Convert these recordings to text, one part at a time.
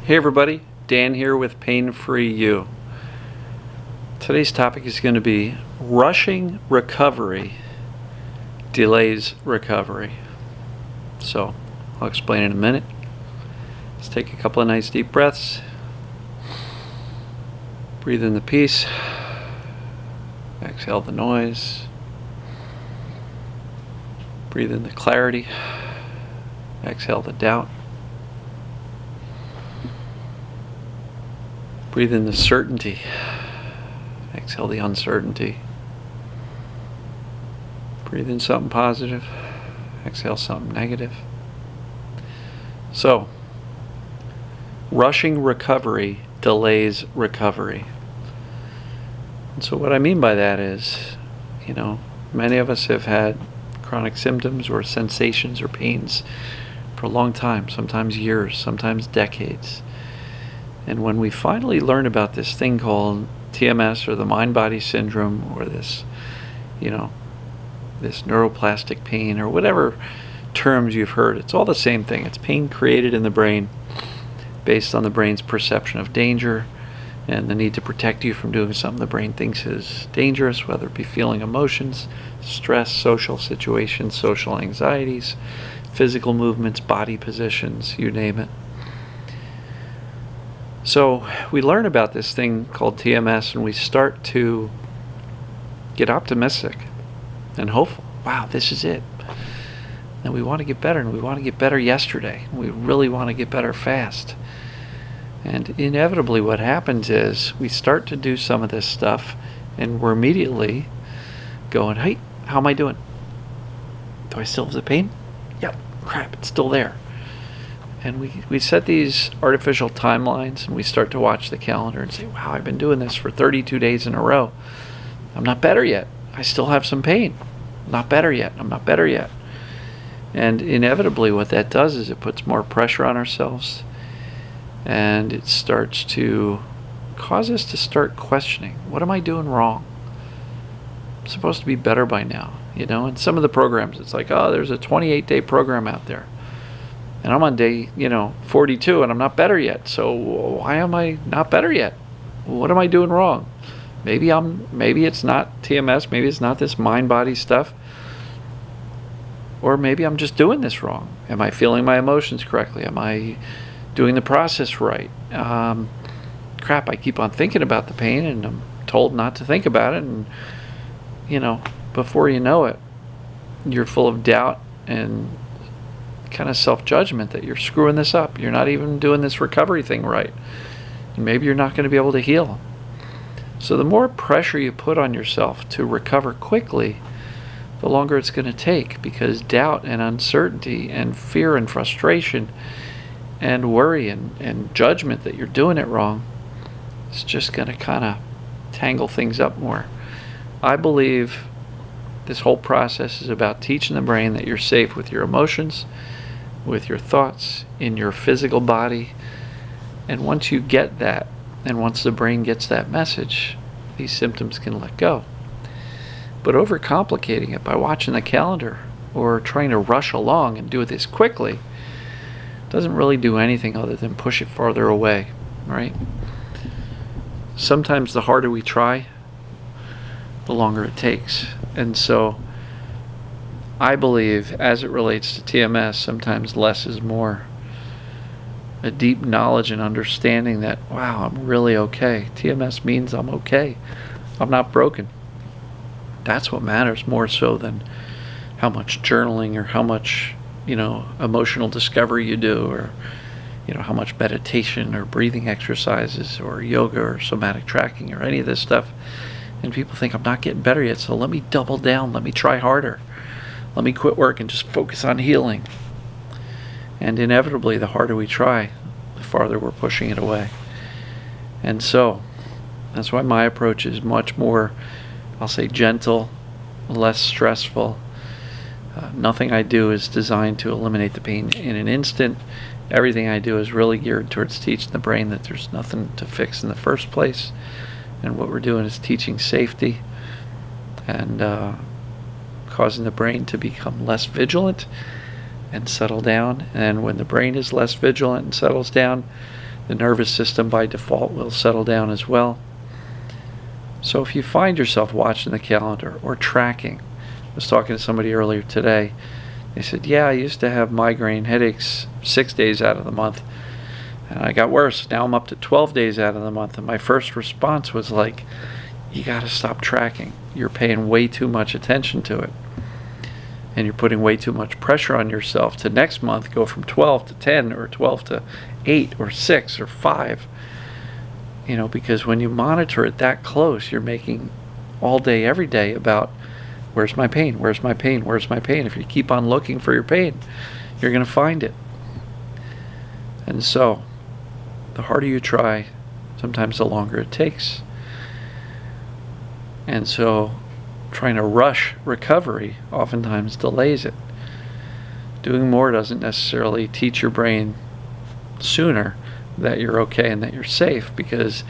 Hey everybody, Dan here with Pain Free You. Today's topic is going to be rushing recovery delays recovery. So, I'll explain in a minute. Let's take a couple of nice deep breaths. Breathe in the peace. Exhale the noise. Breathe in the clarity. Exhale the doubt. Breathe in the certainty. Exhale the uncertainty. Breathe in something positive. Exhale something negative. So, rushing recovery delays recovery. And so what I mean by that is, many of us have had chronic symptoms or sensations or pains for a long time, sometimes years, sometimes decades. And when we finally learn about this thing called TMS or the mind-body syndrome or this neuroplastic pain or whatever terms you've heard, it's all the same thing. It's pain created in the brain based on the brain's perception of danger and the need to protect you from doing something the brain thinks is dangerous, whether it be feeling emotions, stress, social situations, social anxieties, physical movements, body positions, you name it. So we learn about this thing called TMS and we start to get optimistic and hopeful. Wow, this is it. And we want to get better, and we want to get better yesterday. We really want to get better fast. And inevitably what happens is we start to do some of this stuff and we're immediately going, hey, how am I doing? Do I still have the pain? Yep, crap, it's still there. And we set these artificial timelines and we start to watch the calendar and say, wow, I've been doing this for 32 days in a row. I'm not better yet. I still have some pain. I'm not better yet. I'm not better yet. And inevitably what that does is it puts more pressure on ourselves and it starts to cause us to start questioning, what am I doing wrong? I'm supposed to be better by now. And some of the programs, it's like, oh, there's a 28-day program out there. And I'm on day, 42 and I'm not better yet. So why am I not better yet? What am I doing wrong? Maybe it's not TMS, maybe it's not this mind-body stuff. Or maybe I'm just doing this wrong. Am I feeling my emotions correctly? Am I doing the process right? Crap, I keep on thinking about the pain and I'm told not to think about it. And, before you know it, you're full of doubt and kind of self-judgment that you're screwing this up. You're not even doing this recovery thing right. And maybe you're not going to be able to heal. So the more pressure you put on yourself to recover quickly, the longer it's going to take, because doubt and uncertainty and fear and frustration and worry and judgment that you're doing it wrong is just going to kind of tangle things up more. I believe this whole process is about teaching the brain that you're safe with your emotions, with your thoughts, in your physical body. And once you get that, and once the brain gets that message, these symptoms can let go. But overcomplicating it by watching the calendar or trying to rush along and do this quickly doesn't really do anything other than push it farther away, right? Sometimes the harder we try, the longer it takes. And so I believe, as it relates to TMS, sometimes less is more. A deep knowledge and understanding that, wow, I'm really okay. TMS means I'm okay. I'm not broken. That's what matters more so than how much journaling or how much, emotional discovery you do, or, how much meditation or breathing exercises or yoga or somatic tracking or any of this stuff. And people think, I'm not getting better yet, so let me double down. Let me try harder. Let me quit work and just focus on healing. And inevitably, the harder we try, the farther we're pushing it away. And so, that's why my approach is much more, I'll say, gentle, less stressful. Nothing I do is designed to eliminate the pain in an instant. Everything I do is really geared towards teaching the brain that there's nothing to fix in the first place. And what we're doing is teaching safety and causing the brain to become less vigilant and settle down. And when the brain is less vigilant and settles down, The nervous system by default will settle down as well. So if you find yourself watching the calendar or tracking, I was talking to somebody earlier today, they said, yeah, I used to have migraine headaches 6 days out of the month, and I got worse. Now I'm up to 12 days out of the month. And my first response was like, you got to stop tracking. You're paying way too much attention to it. And you're putting way too much pressure on yourself to next month go from 12 to 10 or 12 to 8 or 6 or 5. You know, because when you monitor it that close, you're making all day, every day about where's my pain, where's my pain, where's my pain. If you keep on looking for your pain, you're going to find it. And so, the harder you try, sometimes the longer it takes. And so, trying to rush recovery oftentimes delays it. Doing more doesn't necessarily teach your brain sooner that you're okay and that you're safe, because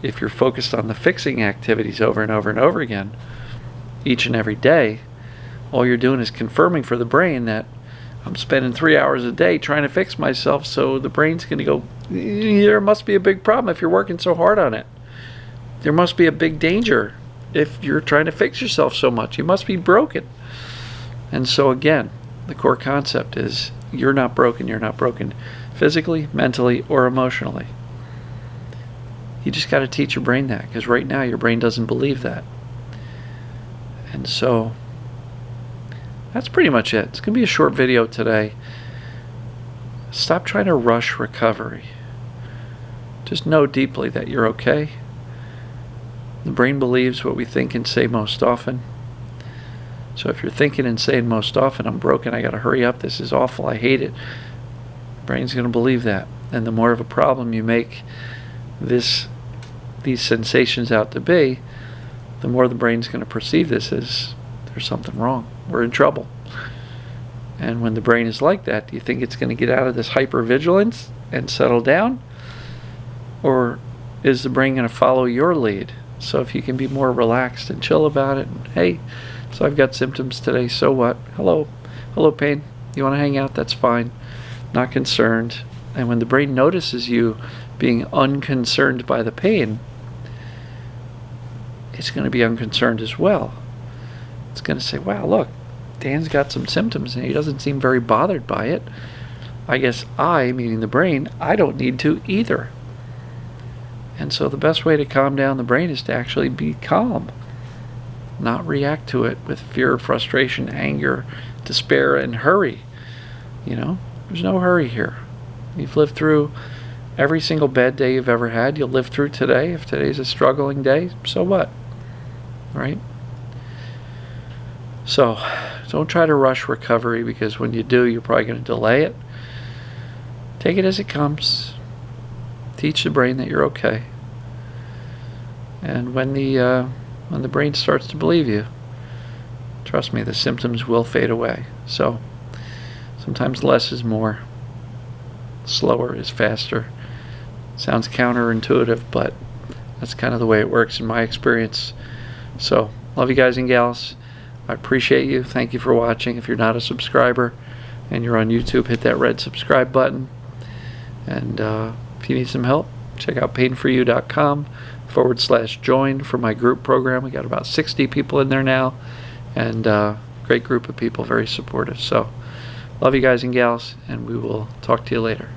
if you're focused on the fixing activities over and over and over again, each and every day, all you're doing is confirming for the brain that I'm spending 3 hours a day trying to fix myself, so the brain's going to go, there must be a big problem if you're working so hard on it. There must be a big danger if you're trying to fix yourself so much. You must be broken. And so again, the core concept is you're not broken. You're not broken physically, mentally, or emotionally. You just got to teach your brain that, because right now your brain doesn't believe that. And so that's pretty much it. It's going to be a short video today. Stop trying to rush recovery. Just know deeply that you're okay. The brain believes what we think and say most often. So if you're thinking and saying most often, I'm broken, I got to hurry up, this is awful, I hate it, the brain's going to believe that. And the more of a problem you make these sensations out to be, the more the brain's going to perceive this as there's something wrong, we're in trouble. And when the brain is like that, do you think it's going to get out of this hypervigilance and settle down? Or is the brain going to follow your lead? So if you can be more relaxed and chill about it, and hey, so I've got symptoms today, so what? Hello pain, you want to hang out? That's fine, not concerned. And when the brain notices you being unconcerned by the pain, it's going to be unconcerned as well. It's going to say, wow, look, Dan's got some symptoms and he doesn't seem very bothered by it. I guess I, meaning the brain, I don't need to either. And so the best way to calm down the brain is to actually be calm, not react to it with fear, frustration, anger, despair, and hurry. You know, there's no hurry here. You've lived through every single bad day you've ever had. You'll live through today. If today's a struggling day, so what? Right? So don't try to rush recovery, because when you do, you're probably going to delay it. Take it as it comes. Teach the brain that you're okay. And when the brain starts to believe you, trust me, the symptoms will fade away. So sometimes less is more. Slower is faster. Sounds counterintuitive, but that's kind of the way it works in my experience. So love you guys and gals. I appreciate you. Thank you for watching. If you're not a subscriber and you're on YouTube, hit that red subscribe button. And if you need some help, check out painforyou.com/join for my group program. We got about 60 people in there now, and great group of people, very supportive. So love you guys and gals, and we will talk to you later.